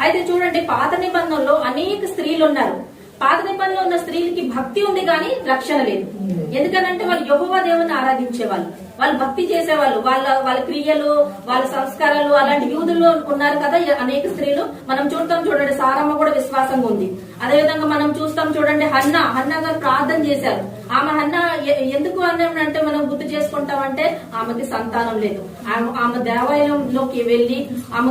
అయితే చూడండి, పాత నిబంధనలో అనేక స్త్రీలు ఉన్నారు. పాత నిబంధనలో ఉన్న స్త్రీలకి భక్తి ఉంది కానీ రక్షణ లేదు. ఎందుకనంటే వాళ్ళు యెహోవా దేవుని ఆరాధించేవాళ్ళు, వాళ్ళు భక్తి చేసేవాళ్ళు, వాళ్ళ క్రియలు, వాళ్ళ సంస్కారాలు అలాంటి యూదుల్లో ఉన్నారు కదా అనేక స్త్రీలు. మనం చూస్తాం చూడండి, సారమ్మ కూడా విశ్వాసంగా ఉంది. అదేవిధంగా మనం చూస్తాం చూడండి, హన్నా గారు ప్రార్థన చేశారు. హన్నా ఎందుకు అంటే మనం గుర్తు చేసుకుంటామంటే ఆమెకి సంతానం లేదు. ఆమె దేవాలయంలోకి వెళ్లి ఆమె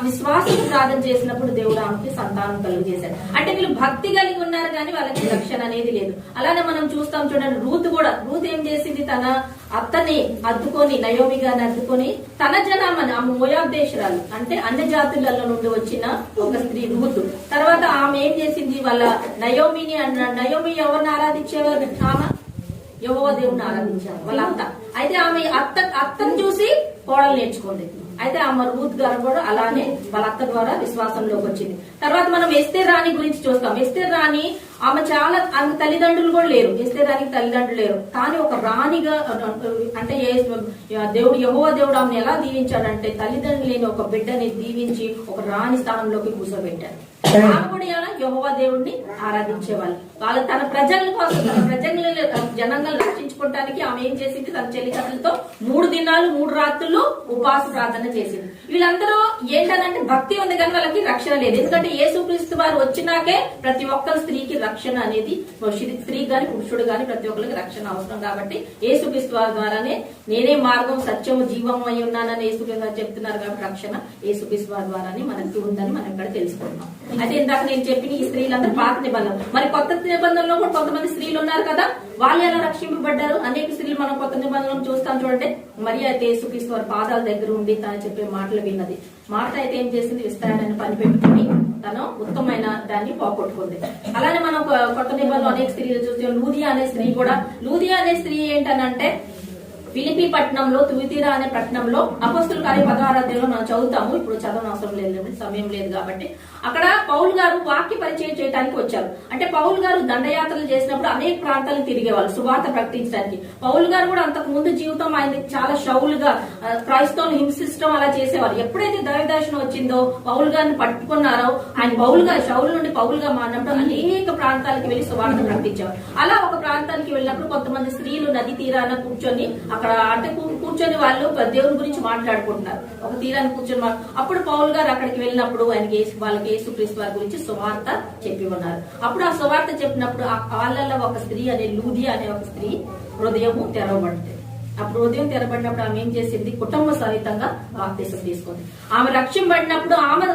విశ్వాసం ప్రార్థన చేసినప్పుడు దేవుడు ఆమెకి సంతానం కలుగు చేశాడు. అంటే వీళ్ళు భక్తి కలిగి ఉన్నారు కానీ వాళ్ళకి రక్షణ అనేది లేదు. అలానే మనం చూస్తాం చూడండి, రూత్ ఏం చేసింది, తన అత్తని అద్దుకొని, నయోమి గారిని అద్దుకొని తన జనామని, ఆమె మోయాబు దేశరాలు అంటే అన్ని జాతులలో నుండి వచ్చిన ఒక స్త్రీ రూతు. తర్వాత ఆమె ఏం చేసింది, వాళ్ళ నయోమిని నయోమి ఎవరిని ఆరాధించేవారు, ఆమె యెహోవా దేవుని ఆరాధించారు వాళ్ళ అత్త. అయితే ఆమె అత్తను చూసి కోడలు నేర్చుకుంది. అయితే ఆమె రూత్ గారు కూడా అలానే వాళ్ళ అత్త ద్వారా విశ్వాసంలోకి వచ్చింది. తర్వాత మనం ఎస్తేర్ రాణి గురించి చూస్తాం. ఎస్తేర్ రాణి ఆమె తల్లిదండ్రులు కూడా లేరు. ఎస్తేర్ రాణికి తల్లిదండ్రులు లేరు, కానీ ఒక రాణిగా అంటే దేవుడు యెహోవా దేవుడు ఆమెను ఎలా దీవించాడంటే తల్లిదండ్రులు లేని ఒక బిడ్డని దీవించి ఒక రాణి స్థానంలోకి కూర్చోబెట్టారు. ఆమె కూడా యెహోవా దేవుడిని ఆరాధించేవాళ్ళు. వాళ్ళు తన ప్రజల కోసం, జనాలను రక్షించుకోవడానికి ఆమె ఏం చేసింది, తన చెల్లికత్తలతో 3 దినాలు 3 రాత్రులు ఉపవాస ప్రార్థన చేసింది. వీళ్ళందరూ ఏంటంటే భక్తి ఉంది కానీ వాళ్ళకి రక్షణ లేదు. ఎందుకంటే యేసుక్రీస్తు వారు వచ్చినాకే ప్రతి ఒక్కరి స్త్రీకి రక్షణ అనేది, స్త్రీ గాని పురుషుడు గాని ప్రతి ఒక్కరికి రక్షణ అవసరం. కాబట్టి యేసుక్రీస్తు వారి ద్వారానే నేనే మార్గం సత్యము జీవము అయి ఉన్నానని యేసుక్రీస్తు గారు చెప్తున్నారు. కాబట్టి రక్షణ యేసుక్రీస్తు వారి ద్వారానే మనకి ఉందని మనం ఇక్కడ తెలుసుకుంటున్నాం. అయితే ఇందాక నేను చెప్పిన ఈ స్త్రీలందరూ పాత నిబంధన, మరి కొత్త నిబంధనలో కూడా కొంతమంది స్త్రీలు ఉన్నారు కదా, వాళ్ళు ఎలా రక్షింపబడ్డారు? అనేక స్త్రీలు మనం కొత్త నిబంధనలు చూస్తాం చూడండి. మరి అయితే యేసుక్రీస్తు వారి పాదాల దగ్గర ఉండి తను చెప్పే మాటలు విన్నది. మాట అయితే ఏం చేసింది, విస్తారాన్ని పని పెట్టుకుని తను ఉత్తమమైన దాన్ని పోగొట్టుకుంది. అలానే మనం కొత్త నిబంధనలు అనేక స్త్రీలు చూస్తాం. లూదియా అనే స్త్రీ ఏంటనంటే ఫిలిపి పట్టణంలో, తుయితీరా అనే పట్టణంలో అపోస్తుల కార్యం 16వ అధ్యాయంలో మనం చదువుతాము. ఇప్పుడు చదవడం అవసరం లేదు, సమయం లేదు కాబట్టి. అక్కడ పౌలు గారు వాక్య పరిచయం చేయడానికి వచ్చారు. అంటే పౌలు గారు దండయాత్రలు చేసినప్పుడు అనేక ప్రాంతాలను తిరిగేవాళ్ళు సువార్త ప్రకటించడానికి. పౌలు గారు కూడా అంతకు ముందు జీవితం ఆయన చాలా షౌలుగా క్రైస్తవులు హింసించడం అలా చేసేవారు. ఎప్పుడైతే దైవదర్శనం వచ్చిందో పౌలు గారిని పట్టుకున్నారో, ఆయన షౌలు నుండి పౌలుగా మారినప్పుడు అనేక ప్రాంతాలకు వెళ్లి సువార్త ప్రకటించేవారు. అలా ఒక ప్రాంతానికి వెళ్ళినప్పుడు కొంతమంది స్త్రీలు నది తీరాన కూర్చొని అక్కడ అంటే కూర్చొని వాళ్ళు దేవుని గురించి మాట్లాడుకుంటున్నారు. ఒక తీరాన్ని కూర్చొని అప్పుడు పౌలు గారు అక్కడికి వెళ్ళినప్పుడు వాళ్ళకి యేసుక్రీస్తు వారి గురించి సువార్త చెప్పి ఉన్నారు. అప్పుడు ఆ సువార్త చెప్పినప్పుడు వాళ్ళల్లో ఒక స్త్రీ అనే లూదియా అనే ఒక స్త్రీ హృదయము తెరవబడింది. అప్పుడు హృదయం తెరబడినప్పుడు ఆమె ఏం చేసింది, కుటుంబ సహితంగా బాప్తిసం తీసుకుంది. ఆమె రక్షింపబడినప్పుడు ఆమె